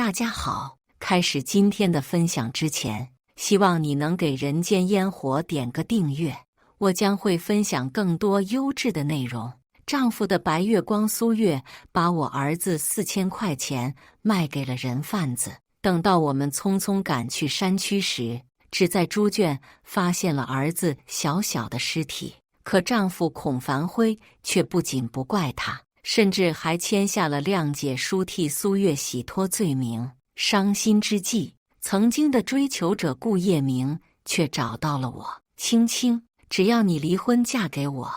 大家好，开始今天的分享之前，希望你能给人间烟火点个订阅，我将会分享更多优质的内容。丈夫的白月光苏月把我儿子4000块钱卖给了人贩子，等到我们匆匆赶去山区时，只在猪圈发现了儿子小小的尸体。可丈夫孔凡辉却不仅不怪他，甚至还签下了谅解书替苏月洗脱罪名。伤心之际，曾经的追求者顾叶明却找到了我。青青，只要你离婚嫁给我，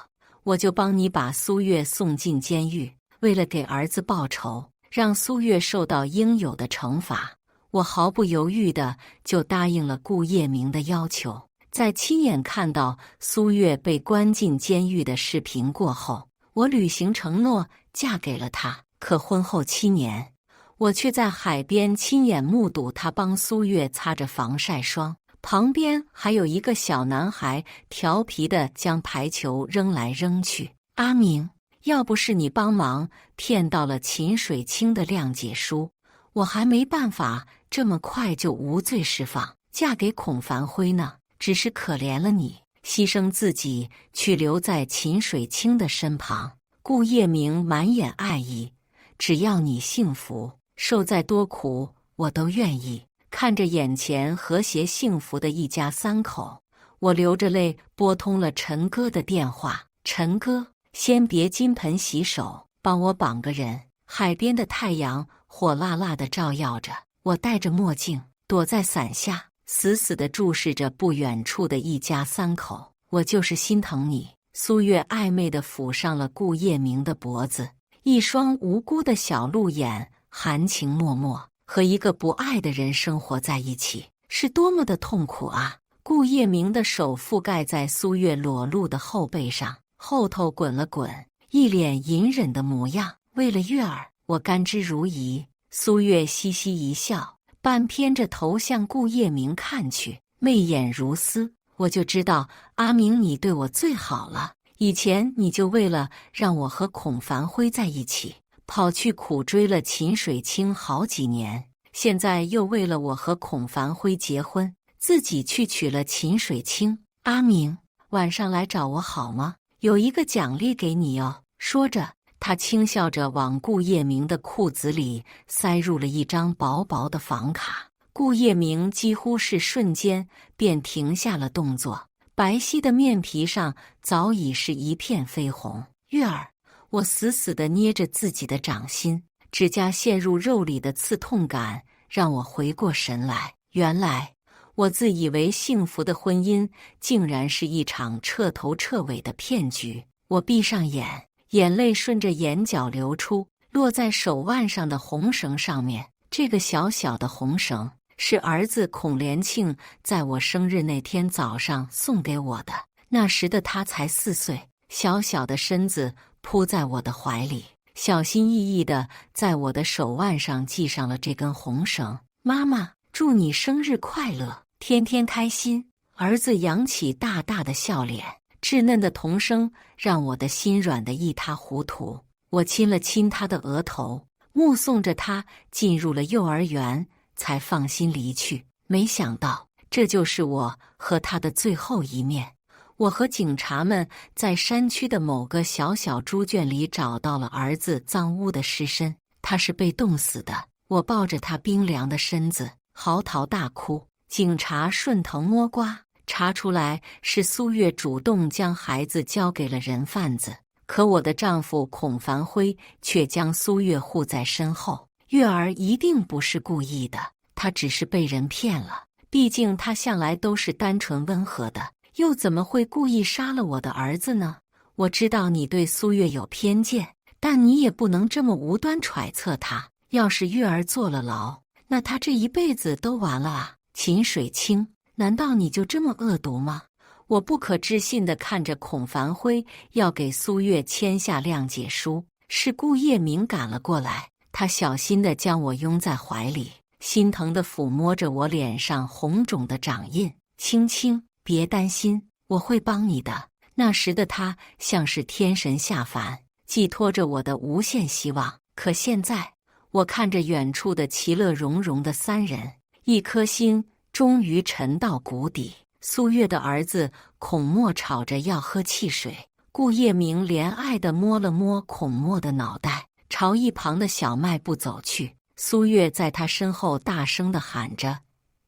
我就帮你把苏月送进监狱。为了给儿子报仇，让苏月受到应有的惩罚，我毫不犹豫地就答应了顾叶明的要求。在亲眼看到苏月被关进监狱的视频过后，我履行承诺嫁给了他。可婚后7年，我却在海边亲眼目睹他帮苏月擦着防晒霜，旁边还有一个小男孩调皮地将排球扔来扔去。阿明，要不是你帮忙骗到了秦水清的谅解书，我还没办法这么快就无罪释放，嫁给孔凡辉呢。只是可怜了你，牺牲自己去留在秦水清的身旁。顾叶明满眼爱意，只要你幸福，受再多苦我都愿意。看着眼前和谐幸福的一家3口，我流着泪拨通了陈哥的电话。陈哥，先别金盆洗手，帮我绑个人。海边的太阳火辣辣地照耀着，我戴着墨镜躲在伞下，死死地注视着不远处的一家3口。我就是心疼你。苏月暧昧地抚上了顾叶明的脖子，一双无辜的小鹿眼含情脉脉。和一个不爱的人生活在一起，是多么的痛苦啊！顾叶明的手覆盖在苏月裸露的后背上，后头滚了滚，一脸隐忍的模样。为了月儿，我甘之如饴。苏月嘻嘻一笑，半偏着头向顾叶明看去，媚眼如丝。我就知道，阿明你对我最好了。以前你就为了让我和孔凡辉在一起，跑去苦追了秦水清好几年，现在又为了我和孔凡辉结婚，自己去娶了秦水清。阿明，晚上来找我好吗？有一个奖励给你哦。说着，他轻笑着往顾叶明的裤子里塞入了一张薄薄的房卡。顾叶明几乎是瞬间便停下了动作，白皙的面皮上早已是一片绯红。月儿，我死死地捏着自己的掌心，指甲陷入肉里的刺痛感让我回过神来。原来我自以为幸福的婚姻，竟然是一场彻头彻尾的骗局。我闭上眼，眼泪顺着眼角流出，落在手腕上的红绳上面。这个小小的红绳是儿子孔连庆在我生日那天早上送给我的。那时的他才4岁，小小的身子扑在我的怀里，小心翼翼地在我的手腕上系上了这根红绳。妈妈，祝你生日快乐，天天开心。儿子扬起大大的笑脸，稚嫩的童声让我的心软得一塌糊涂。我亲了亲他的额头，目送着他进入了幼儿园，才放心离去。没想到，这就是我和他的最后一面。我和警察们在山区的某个小小猪圈里找到了儿子脏污的尸身，他是被冻死的。我抱着他冰凉的身子，嚎啕大哭。警察顺藤摸瓜，查出来是苏月主动将孩子交给了人贩子，可我的丈夫孔凡辉却将苏月护在身后。月儿一定不是故意的，他只是被人骗了，毕竟他向来都是单纯温和的，又怎么会故意杀了我的儿子呢？我知道你对苏月有偏见，但你也不能这么无端揣测他。要是月儿坐了牢，那他这一辈子都完了啊！秦水清，难道你就这么恶毒吗？我不可置信地看着孔凡辉要给苏月签下谅解书，是顾叶明赶了过来，他小心地将我拥在怀里，心疼地抚摸着我脸上红肿的掌印。青青，别担心，我会帮你的。那时的他像是天神下凡，寄托着我的无限希望。可现在，我看着远处的其乐融融的三人，一颗心终于沉到谷底。苏月的儿子孔墨吵着要喝汽水，顾叶明怜爱地摸了摸孔墨的脑袋，朝一旁的小卖部走去。苏月在他身后大声地喊着：“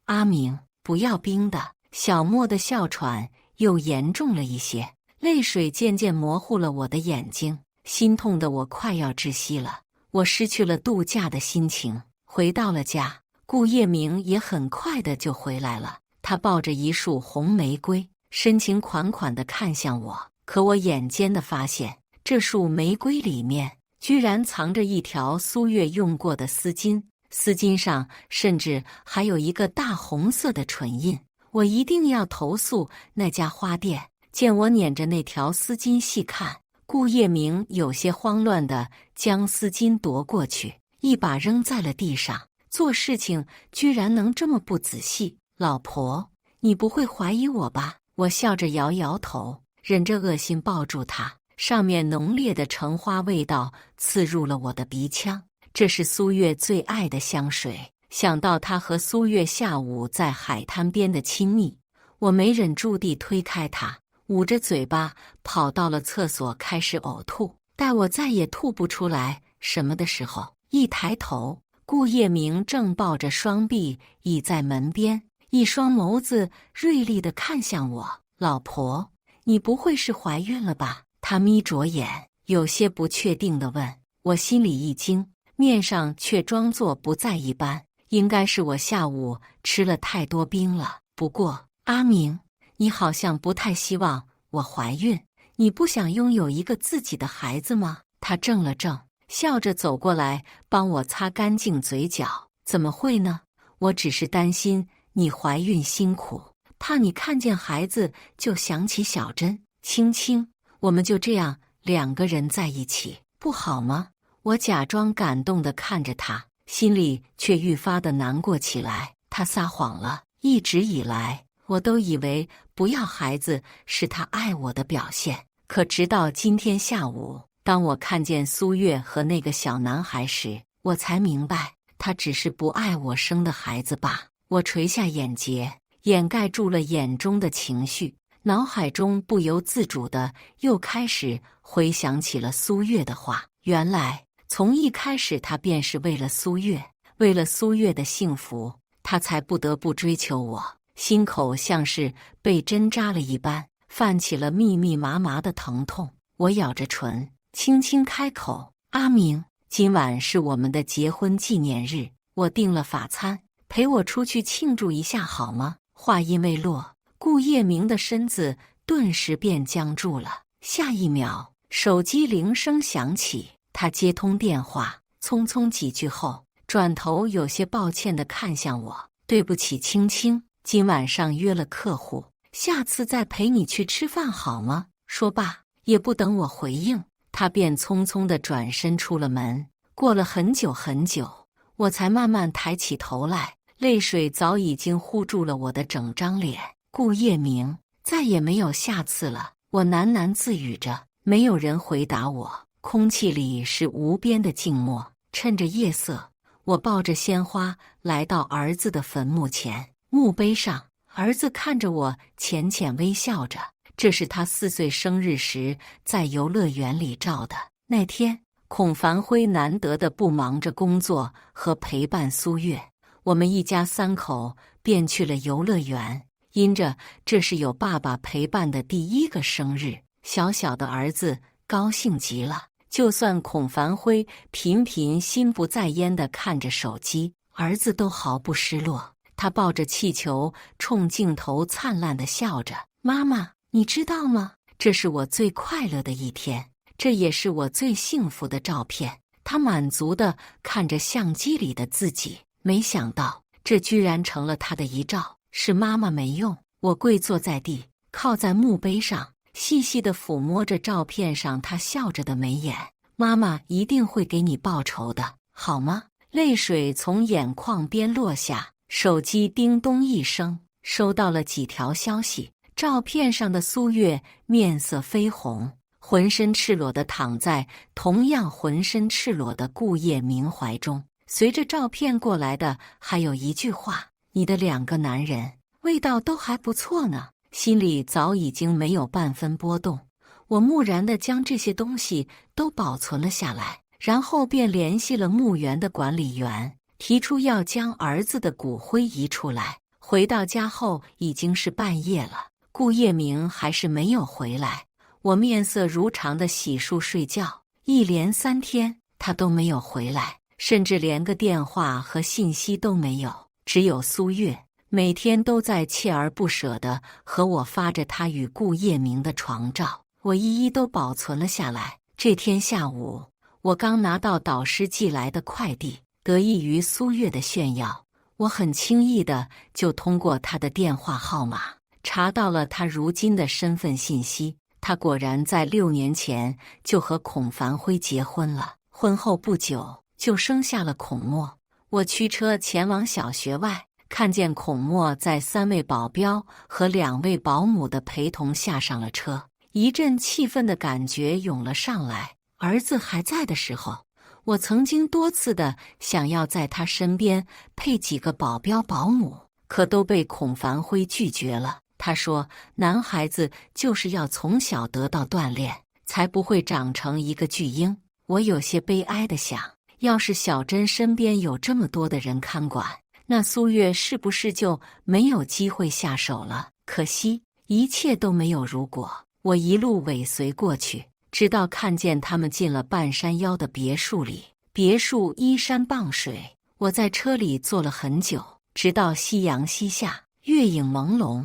阿明，不要冰的。”小莫的哮喘又严重了一些，泪水渐渐模糊了我的眼睛，心痛得我快要窒息了。我失去了度假的心情，回到了家。顾叶明也很快的就回来了，他抱着一束红玫瑰，深情款款地看向我。可我眼尖地发现，这束玫瑰里面居然藏着一条苏月用过的丝巾，丝巾上甚至还有一个大红色的唇印。我一定要投诉那家花店。见我捻着那条丝巾细看，顾叶明有些慌乱地将丝巾夺过去，一把扔在了地上。做事情居然能这么不仔细。老婆，你不会怀疑我吧？我笑着摇摇头，忍着恶心抱住他，上面浓烈的橙花味道刺入了我的鼻腔。这是苏月最爱的香水。想到他和苏月下午在海滩边的亲密，我没忍住地推开他，捂着嘴巴跑到了厕所开始呕吐。待我再也吐不出来什么的时候，一抬头，顾叶明正抱着双臂倚在门边，一双眸子锐利地看向我。老婆，你不会是怀孕了吧？他眯着眼，有些不确定地问。我心里一惊，面上却装作不在一般。应该是我下午吃了太多冰了。不过，阿明，你好像不太希望我怀孕，你不想拥有一个自己的孩子吗？他怔了怔，笑着走过来帮我擦干净嘴角。怎么会呢？我只是担心你怀孕辛苦，怕你看见孩子就想起小珍。青青，我们就这样两个人在一起，不好吗？我假装感动地看着他，心里却愈发的难过起来。他撒谎了，一直以来我都以为不要孩子是他爱我的表现，可直到今天下午，当我看见苏月和那个小男孩时，我才明白他只是不爱我生的孩子罢。我垂下眼睫，掩盖住了眼中的情绪，脑海中不由自主的又开始回想起了苏月的话。原来从一开始，他便是为了苏月，为了苏月的幸福，他才不得不追求我。心口像是被针扎了一般，泛起了密密麻麻的疼痛。我咬着唇，轻轻开口：“阿明，今晚是我们的结婚纪念日，我订了法餐，陪我出去庆祝一下好吗？”话音未落，顾叶明的身子顿时便僵住了。下一秒，手机铃声响起。他接通电话，匆匆几句后，转头有些抱歉地看向我：“对不起，青青，今晚上约了客户，下次再陪你去吃饭好吗？”说罢，也不等我回应，他便匆匆地转身出了门。过了很久很久，我才慢慢抬起头来，泪水早已经糊住了我的整张脸。顾叶明，再也没有下次了，我喃喃自语着。没有人回答我。空气里是无边的静默。趁着夜色，我抱着鲜花来到儿子的坟墓前。墓碑上，儿子看着我，浅浅微笑着。这是他4岁生日时在游乐园里照的。那天，孔繁辉难得的不忙着工作和陪伴苏月，我们一家3口便去了游乐园。因着这是有爸爸陪伴的第1个生日，小小的儿子高兴极了。就算孔繁辉频频心不在焉地看着手机，儿子都毫不失落。他抱着气球，冲镜头灿烂地笑着：“妈妈，你知道吗？这是我最快乐的一天，这也是我最幸福的照片。”他满足地看着相机里的自己，没想到这居然成了他的遗照。是妈妈没用。我跪坐在地，靠在墓碑上，细细地抚摸着照片上他笑着的眉眼。妈妈一定会给你报仇的，好吗？泪水从眼眶边落下，手机叮咚一声，收到了几条消息。照片上的苏月面色绯红，浑身赤裸地躺在同样浑身赤裸的顾叶明怀中，随着照片过来的还有一句话：你的2个男人味道都还不错呢。心里早已经没有半分波动，我木然地将这些东西都保存了下来，然后便联系了墓园的管理员，提出要将儿子的骨灰移出来。回到家后已经是半夜了，顾叶明还是没有回来。我面色如常地洗漱睡觉，一连3天他都没有回来，甚至连个电话和信息都没有。只有苏月每天都在锲而不舍地和我发着他与顾叶明的床照，我一一都保存了下来。这天下午，我刚拿到导师寄来的快递，得益于苏月的炫耀，我很轻易地就通过他的电话号码查到了他如今的身份信息。他果然在6年前就和孔凡辉结婚了，婚后不久就生下了孔墨。我驱车前往小学外，看见孔墨在3位保镖和2位保姆的陪同下上了车，一阵气愤的感觉涌了上来。儿子还在的时候，我曾经多次的想要在他身边配几个保镖保姆，可都被孔凡辉拒绝了。他说男孩子就是要从小得到锻炼，才不会长成一个巨婴。我有些悲哀地想，要是小珍身边有这么多的人看管，那苏月是不是就没有机会下手了？可惜一切都没有如果。我一路尾随过去，直到看见他们进了半山腰的别墅里。别墅依山傍水，我在车里坐了很久，直到夕阳西下，月影朦胧，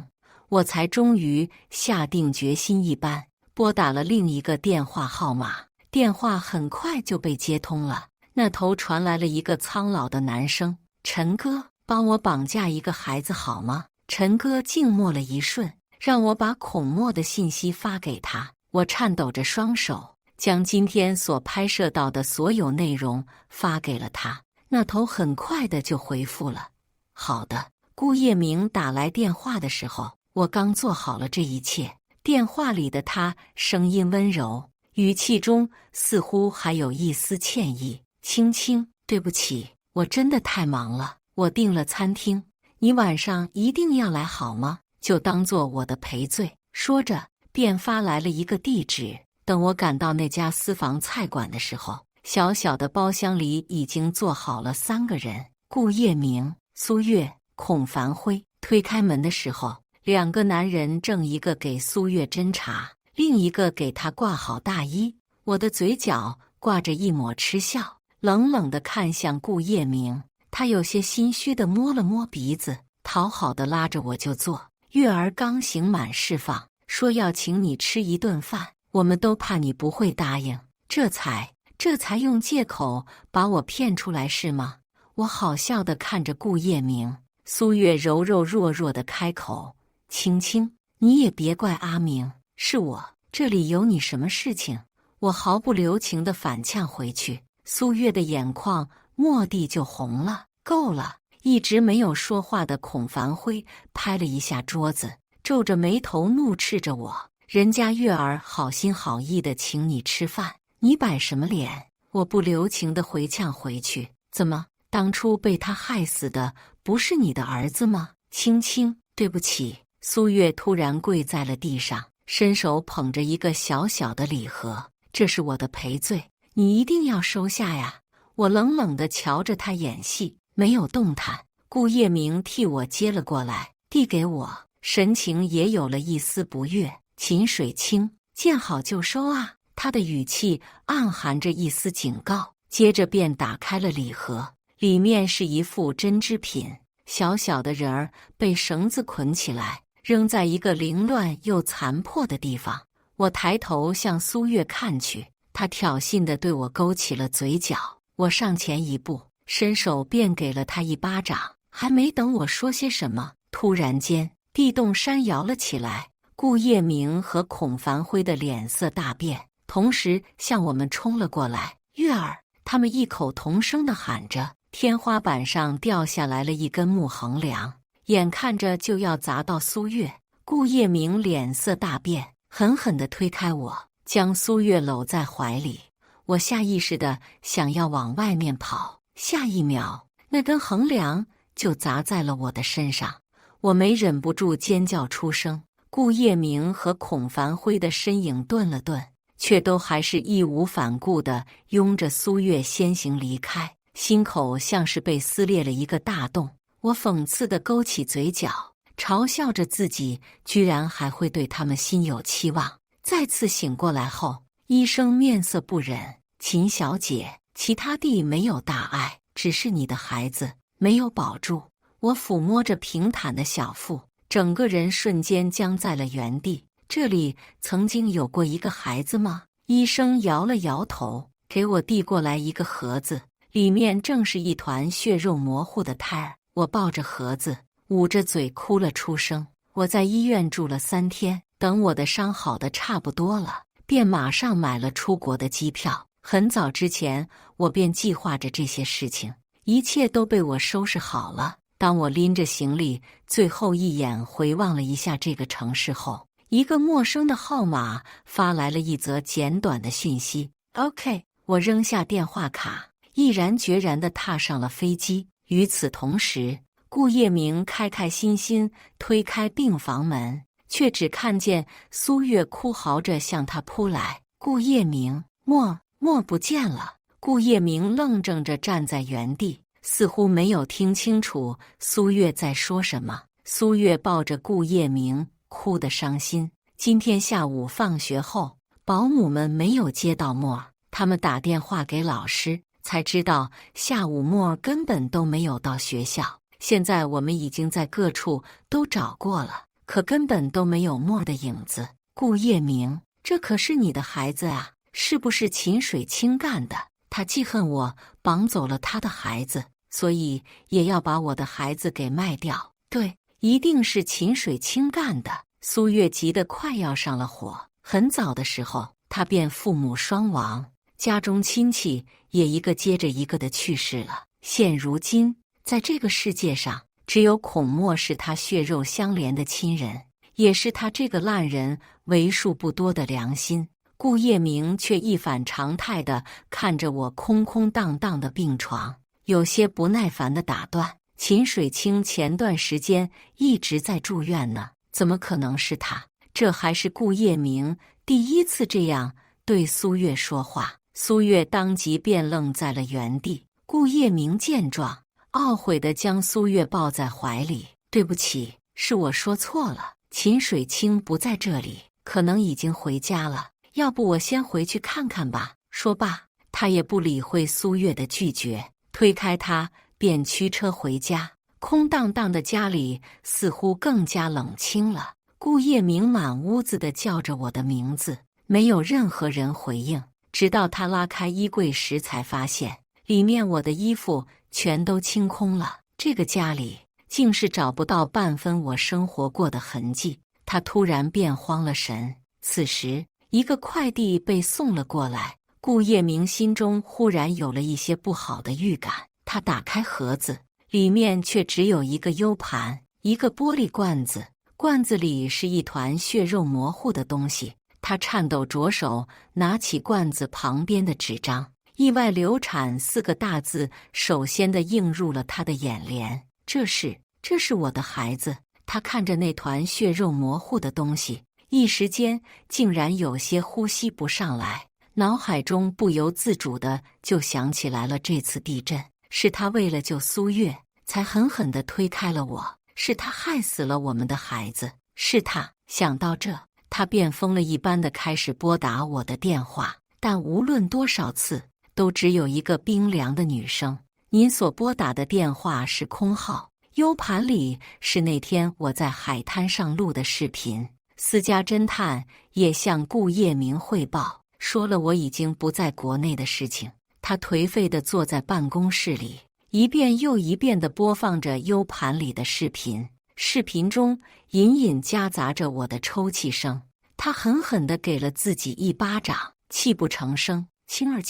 我才终于下定决心一般，拨打了另一个电话号码。电话很快就被接通了，那头传来了一个苍老的男声：陈哥，帮我绑架一个孩子好吗？陈哥静默了一瞬，让我把孔墨的信息发给他。我颤抖着双手，将今天所拍摄到的所有内容发给了他。那头很快的就回复了：好的。顾叶明打来电话的时候，我刚做好了这一切。电话里的他声音温柔，语气中似乎还有一丝歉意。青青，对不起，我真的太忙了，我订了餐厅，你晚上一定要来好吗？就当做我的赔罪。说着便发来了一个地址。等我赶到那家私房菜馆的时候，小小的包厢里已经坐好了3个人：顾叶明、苏月、孔凡辉。推开门的时候，2个男人正一个给苏月斟茶，另一个给她挂好大衣。我的嘴角挂着一抹嗤笑，冷冷地看向顾叶明。他有些心虚地摸了摸鼻子，讨好地拉着我就坐。月儿刚刑满释放，说要请你吃一顿饭，我们都怕你不会答应，这才用借口把我骗出来是吗？我好笑地看着顾叶明。苏月柔柔弱弱地开口：青青，你也别怪阿明，是我，这里有你什么事情？我毫不留情地反呛回去。苏月的眼眶蓦地就红了。够了！一直没有说话的孔凡辉拍了一下桌子，皱着眉头怒斥着我：人家月儿好心好意地请你吃饭，你摆什么脸？我不留情地回呛回去：怎么，当初被他害死的不是你的儿子吗？青青，对不起。苏月突然跪在了地上，伸手捧着一个小小的礼盒：这是我的赔罪，你一定要收下呀。我冷冷地瞧着他演戏，没有动弹。顾叶明替我接了过来，递给我，神情也有了一丝不悦：秦水清，见好就收啊。他的语气暗含着一丝警告，接着便打开了礼盒，里面是一副针织品，小小的人儿被绳子捆起来，扔在一个凌乱又残破的地方。我抬头向苏月看去，他挑衅地对我勾起了嘴角。我上前一步，伸手便给了他一巴掌。还没等我说些什么，突然间地动山摇了起来，顾叶明和孔凡辉的脸色大变，同时向我们冲了过来。月儿，他们异口同声地喊着。天花板上掉下来了一根木横梁，眼看着就要砸到苏月。顾叶明脸色大变，狠狠地推开我，将苏月搂在怀里。我下意识地想要往外面跑，下一秒，那根横梁就砸在了我的身上，我没忍不住尖叫出声。顾叶明和孔凡辉的身影顿了顿，却都还是义无反顾地拥着苏月先行离开，心口像是被撕裂了一个大洞。我讽刺地勾起嘴角，嘲笑着自己居然还会对他们心有期望。再次醒过来后，医生面色不忍：“秦小姐，其他地没有大碍，只是你的孩子没有保住。”我抚摸着平坦的小腹，整个人瞬间僵在了原地。这里曾经有过一个孩子吗？医生摇了摇头，给我递过来一个盒子，里面正是一团血肉模糊的胎儿。我抱着盒子，捂着嘴哭了出声。我在医院住了3天，等我的伤好的差不多了，便马上买了出国的机票。很早之前，我便计划着这些事情，一切都被我收拾好了。当我拎着行李，最后一眼回望了一下这个城市后，一个陌生的号码发来了一则简短的讯息。OK， 我扔下电话卡，毅然决然地踏上了飞机。与此同时，顾叶明开开心心推开病房门，却只看见苏月哭嚎着向他扑来。顾叶明，莫不见了！顾叶明愣怔着站在原地，似乎没有听清楚苏月在说什么。苏月抱着顾叶明，哭得伤心。今天下午放学后，保姆们没有接到莫，他们打电话给老师，才知道下午莫根本都没有到学校。现在我们已经在各处都找过了，可根本都没有莫的影子。顾叶明，这可是你的孩子啊，是不是秦水清干的？他记恨我绑走了他的孩子，所以也要把我的孩子给卖掉。对，一定是秦水清干的。苏月急得快要上了火。很早的时候，他便父母双亡，家中亲戚也一个接着一个的去世了。现如今，在这个世界上，只有孔墨是他血肉相连的亲人，也是他这个烂人为数不多的良心。顾叶明却一反常态地看着我空空荡荡的病床，有些不耐烦地打断：“秦水清前段时间一直在住院呢，怎么可能是他？”这还是顾叶明第一次这样对苏月说话。苏月当即便愣在了原地。顾叶明见状，懊悔地将苏月抱在怀里：“对不起，是我说错了，秦水清不在这里，可能已经回家了。要不我先回去看看吧。”说罢，他也不理会苏月的拒绝，推开他便驱车回家。空荡荡的家里似乎更加冷清了。顾叶明满屋子地叫着我的名字，没有任何人回应。直到他拉开衣柜时，才发现里面我的衣服全都清空了。这个家里竟是找不到半分我生活过的痕迹。他突然便慌了神。此时，一个快递被送了过来，顾叶明心中忽然有了一些不好的预感。他打开盒子，里面却只有一个 U 盘，一个玻璃罐子，罐子里是一团血肉模糊的东西。他颤抖着手拿起罐子旁边的纸张，意外流产4个大字首先的映入了他的眼帘。这是我的孩子。他看着那团血肉模糊的东西，一时间竟然有些呼吸不上来，脑海中不由自主的就想起来了这次地震，是他为了救苏月才狠狠地推开了我，是他害死了我们的孩子，是他。想到这，他便疯了一般的开始拨打我的电话，但无论多少次，都只有一个冰凉的女声：“您所拨打的电话是空号。”U 盘里是那天我在海滩上录的视频。私家侦探也向顾叶明汇报，说了我已经不在国内的事情。他颓废地坐在办公室里，一遍又一遍地播放着 U 盘里的视频。视频中隐隐夹杂着我的抽泣声。他狠狠地给了自己一巴掌，泣不成声：“青儿，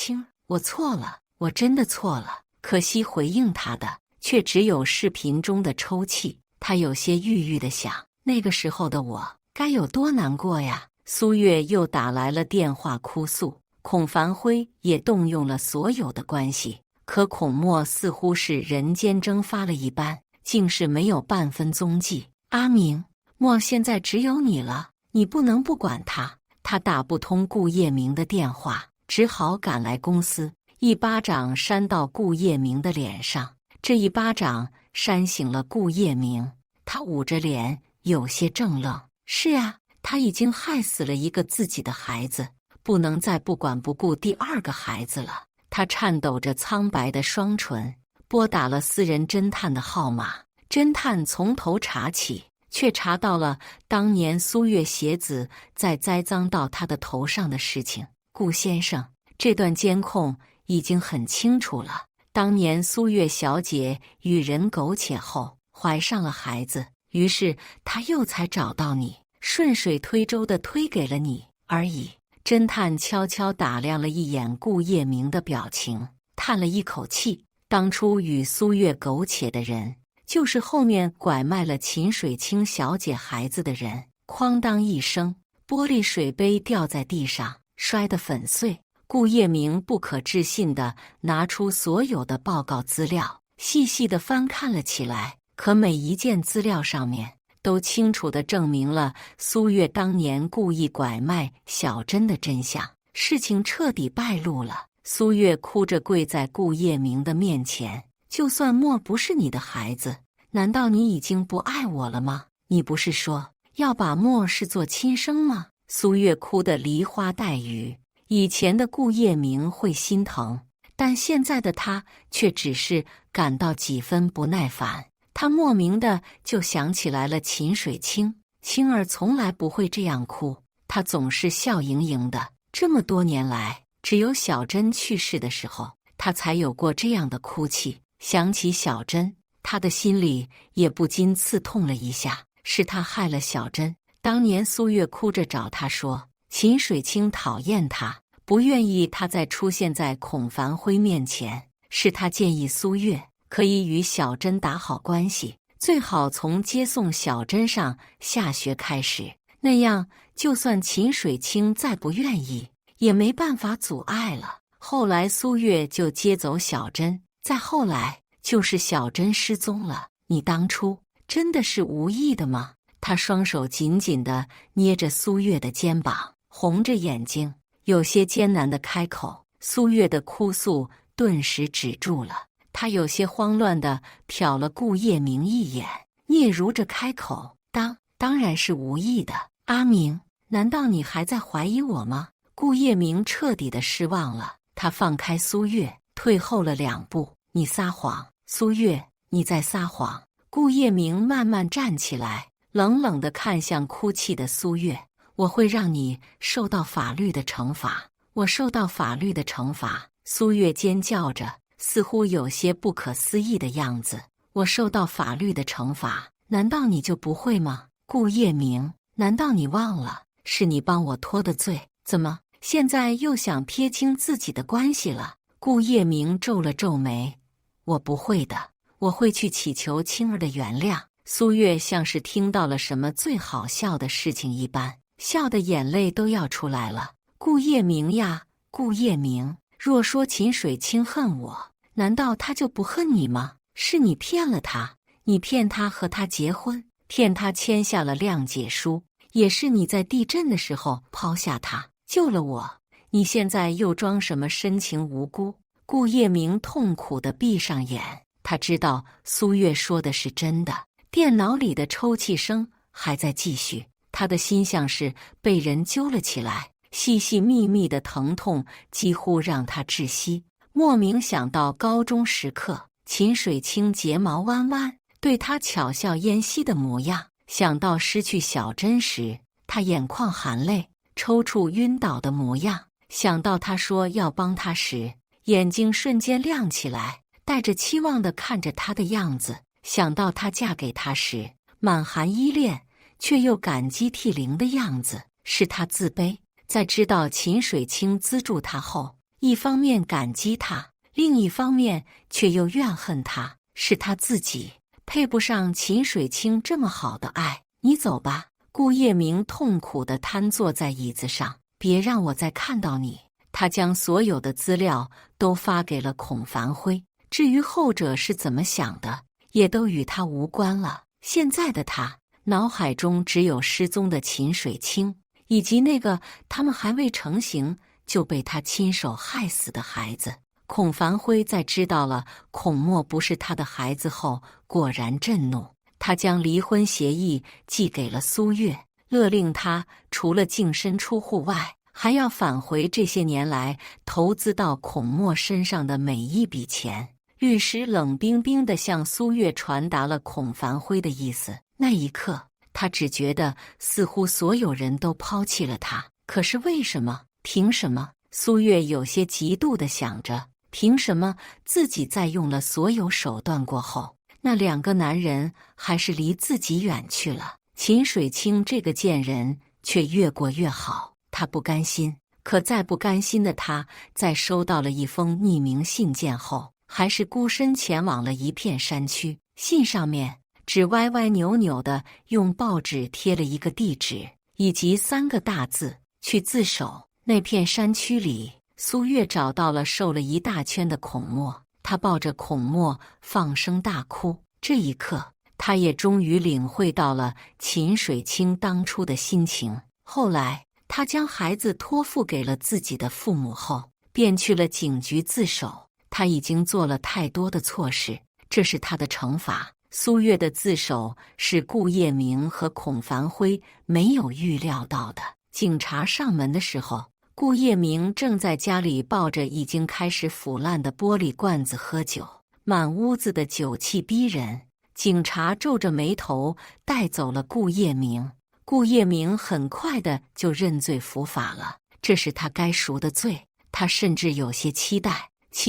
我错了，我真的错了。”可惜回应他的却只有视频中的抽泣。他有些郁郁地想，那个时候的我该有多难过呀。苏月又打来了电话哭诉，孔凡辉也动用了所有的关系，可孔墨似乎是人间蒸发了一般，竟是没有半分踪迹。阿明，墨现在只有你了，你不能不管他。他打不通顾叶明的电话，只好赶来公司，一巴掌扇到顾叶明的脸上。这一巴掌扇醒了顾叶明，他捂着脸，有些怔愣。是啊，他已经害死了一个自己的孩子，不能再不管不顾第二个孩子了。他颤抖着苍白的双唇，拨打了私人侦探的号码。侦探从头查起，却查到了当年苏月鞋子在栽赃到他的头上的事情。顾先生，这段监控已经很清楚了。当年苏月小姐与人苟且后，怀上了孩子，于是他又才找到你，顺水推舟地推给了你而已。侦探悄悄打量了一眼顾叶明的表情，叹了一口气。当初与苏月苟且的人，就是后面拐卖了秦水清小姐孩子的人。哐当一声，玻璃水杯掉在地上，摔得粉碎。顾叶明不可置信地拿出所有的报告资料，细细地翻看了起来。可每一件资料上面都清楚地证明了苏月当年故意拐卖小珍的真相，事情彻底败露了。苏月哭着跪在顾叶明的面前，就算墨不是你的孩子，难道你已经不爱我了吗？你不是说要把墨视作亲生吗？苏月哭得梨花带雨。以前的顾叶明会心疼，但现在的他却只是感到几分不耐烦。他莫名的就想起来了秦水清，青儿从来不会这样哭，她总是笑盈盈的。这么多年来，只有小珍去世的时候，她才有过这样的哭泣。想起小珍，他的心里也不禁刺痛了一下，是他害了小珍。当年苏月哭着找他说，秦水清讨厌他，不愿意他再出现在孔繁辉面前，是他建议苏月可以与小珍打好关系，最好从接送小珍上下学开始，那样就算秦水清再不愿意，也没办法阻碍了。后来苏月就接走小珍，再后来就是小珍失踪了。你当初真的是无意的吗？他双手紧紧地捏着苏月的肩膀，红着眼睛，有些艰难地开口。苏月的哭诉顿时止住了，他有些慌乱地瞟了顾叶明一眼，嗫嚅着开口：当然是无意的。阿明，难道你还在怀疑我吗？顾叶明彻底的失望了，他放开苏月，退后了2步。你撒谎，苏月，你在撒谎。顾叶明慢慢站起来，冷冷地看向哭泣的苏月。我会让你受到法律的惩罚，我受到法律的惩罚。苏月尖叫着，似乎有些不可思议的样子。我受到法律的惩罚，难道你就不会吗？顾叶明，难道你忘了，是你帮我脱的罪？怎么，现在又想撇清自己的关系了？顾叶明皱了皱眉，我不会的，我会去祈求青儿的原谅。苏月像是听到了什么最好笑的事情一般，笑的眼泪都要出来了。顾叶明呀，顾叶明，若说秦水清恨我，难道他就不恨你吗？是你骗了他，你骗他和他结婚，骗他签下了谅解书，也是你在地震的时候抛下他，救了我。你现在又装什么深情无辜？顾叶明痛苦地闭上眼，他知道苏月说的是真的。电脑里的抽泣声还在继续，他的心像是被人揪了起来，细细密密的疼痛几乎让他窒息。莫名想到高中时刻，秦水清睫毛弯弯，对他巧笑嫣兮的模样，想到失去小珍时，他眼眶含泪，抽搐晕倒的模样，想到他说要帮他时，眼睛瞬间亮起来，带着期望地看着他的样子，想到她嫁给他时满含依恋却又感激涕零的样子，是他自卑。在知道秦水清资助他后，一方面感激他，另一方面却又怨恨他，是他自己配不上秦水清这么好的爱。你走吧。顾叶明痛苦地瘫坐在椅子上，别让我再看到你。他将所有的资料都发给了孔繁辉，至于后者是怎么想的，也都与他无关了。现在的他脑海中只有失踪的秦水清，以及那个他们还未成型就被他亲手害死的孩子。孔繁辉在知道了孔墨不是他的孩子后，果然震怒。他将离婚协议寄给了苏月，勒令他除了净身出户外，还要返回这些年来投资到孔墨身上的每一笔钱。律师冷冰冰地向苏月传达了孔繁辉的意思。那一刻，他只觉得似乎所有人都抛弃了他。可是为什么？凭什么？苏月有些嫉妒地想着，凭什么自己在用了所有手段过后，那两个男人还是离自己远去了？秦水清这个贱人却越过越好，他不甘心。可再不甘心的他，在收到了一封匿名信件后，还是孤身前往了一片山区。信上面只歪歪扭扭地用报纸贴了一个地址，以及3个大字：去自首。那片山区里，苏月找到了瘦了一大圈的孔墨，他抱着孔墨放声大哭。这一刻，他也终于领会到了秦水清当初的心情。后来，他将孩子托付给了自己的父母后，便去了警局自首。他已经做了太多的错事，这是他的惩罚。苏月的自首是顾叶明和孔繁辉没有预料到的。警察上门的时候，顾叶明正在家里抱着已经开始腐烂的玻璃罐子喝酒，满屋子的酒气逼人。警察皱着眉头带走了顾叶明。顾叶明很快的就认罪伏法了，这是他该赎的罪。他甚至有些期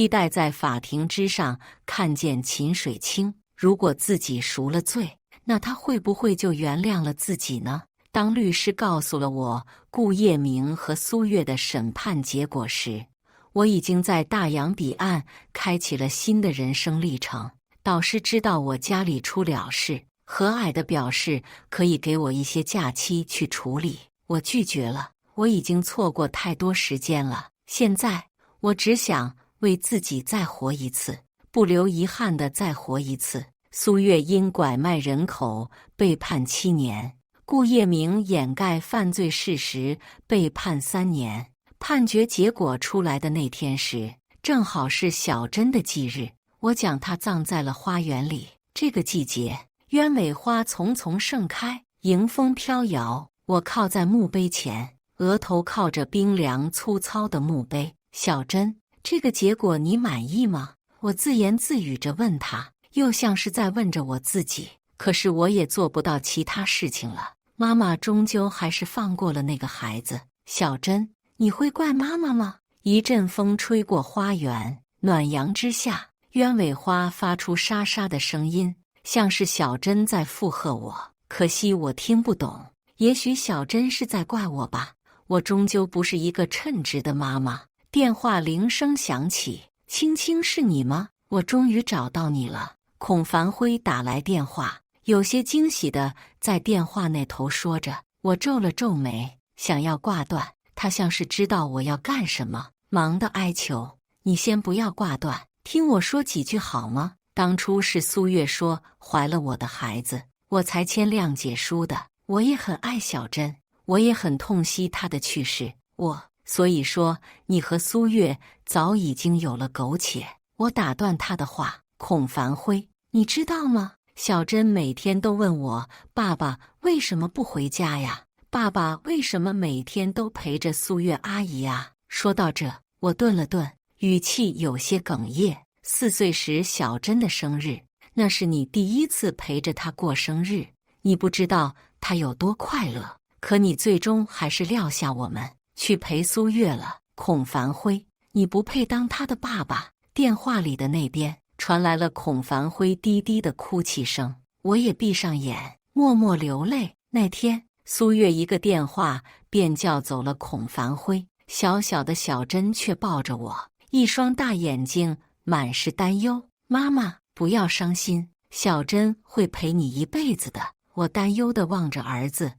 待在法庭之上看见秦水清。如果自己赎了罪，那他会不会就原谅了自己呢？当律师告诉了我顾叶明和苏月的审判结果时，我已经在大洋彼岸开启了新的人生历程。导师知道我家里出了事，和蔼地表示可以给我一些假期去处理，我拒绝了。我已经错过太多时间了，现在我只想为自己再活一次，不留遗憾地再活一次。苏月因拐卖人口被判7年，顾叶明掩盖犯罪事实被判3年。判决结果出来的那天时，正好是小珍的忌日，我将她葬在了花园里。这个季节，鸢尾花丛丛盛开，迎风飘摇。我靠在墓碑前，额头靠着冰凉粗糙的墓碑。小珍，这个结果你满意吗？我自言自语着问她，又像是在问着我自己。可是我也做不到其他事情了。妈妈终究还是放过了那个孩子。小珍，你会怪妈妈吗？一阵风吹过花园，暖阳之下，鸢尾花发出沙沙的声音，像是小珍在附和我。可惜我听不懂，也许小珍是在怪我吧。我终究不是一个称职的妈妈。电话铃声响起，青青，是你吗？我终于找到你了。孔繁辉打来电话，有些惊喜的在电话那头说着。我皱了皱眉，想要挂断，他像是知道我要干什么，忙地哀求：你先不要挂断，听我说几句好吗？当初是苏月说怀了我的孩子，我才签谅解书的。我也很爱小珍，我也很痛惜她的去世。所以说你和苏月早已经有了苟且。我打断他的话：孔繁辉，你知道吗？小珍每天都问我，爸爸为什么不回家呀？爸爸为什么每天都陪着苏月阿姨啊？说到这，我顿了顿，语气有些哽咽。4岁时小珍的生日，那是你第一次陪着她过生日，你不知道她有多快乐。可你最终还是撂下我们去陪苏月了。孔繁辉，你不配当她的爸爸。电话里的那边传来了孔繁辉低低的哭泣声，我也闭上眼，默默流泪。那天，苏月一个电话便叫走了孔繁辉，小小的小珍却抱着我，一双大眼睛满是担忧。妈妈，不要伤心，小珍会陪你一辈子的。我担忧地望着儿子，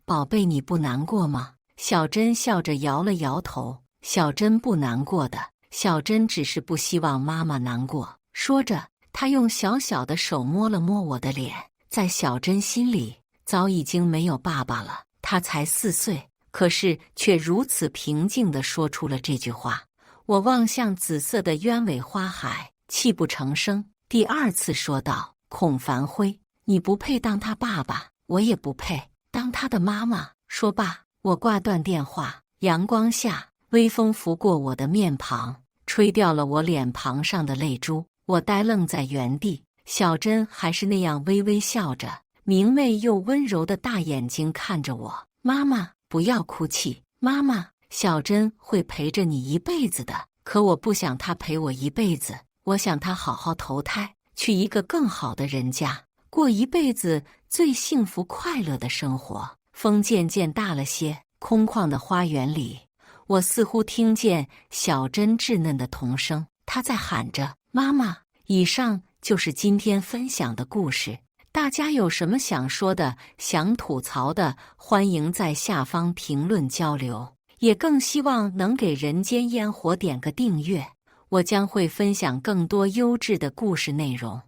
宝贝，你不难过吗？小珍笑着摇了摇头。小珍不难过的，小珍只是不希望妈妈难过。说着，她用小小的手摸了摸我的脸。在小珍心里，早已经没有爸爸了。她才4岁，可是却如此平静地说出了这句话。我望向紫色的鸢尾花海，泣不成声。第2次说道：“孔繁辉，你不配当他爸爸，我也不配当他的妈妈。”说罢，我挂断电话。阳光下，微风拂过我的面庞，吹掉了我脸庞上的泪珠。我呆愣在原地，小珍还是那样微微笑着，明媚又温柔的大眼睛看着我。妈妈，不要哭泣，妈妈，小珍会陪着你一辈子的。可我不想她陪我一辈子，我想她好好投胎，去一个更好的人家，过一辈子最幸福快乐的生活。风渐渐大了些，空旷的花园里，我似乎听见小珍稚嫩的童声，她在喊着妈妈。以上就是今天分享的故事，大家有什么想说的、想吐槽的，欢迎在下方评论交流，也更希望能给人间烟火点个订阅，我将会分享更多优质的故事内容。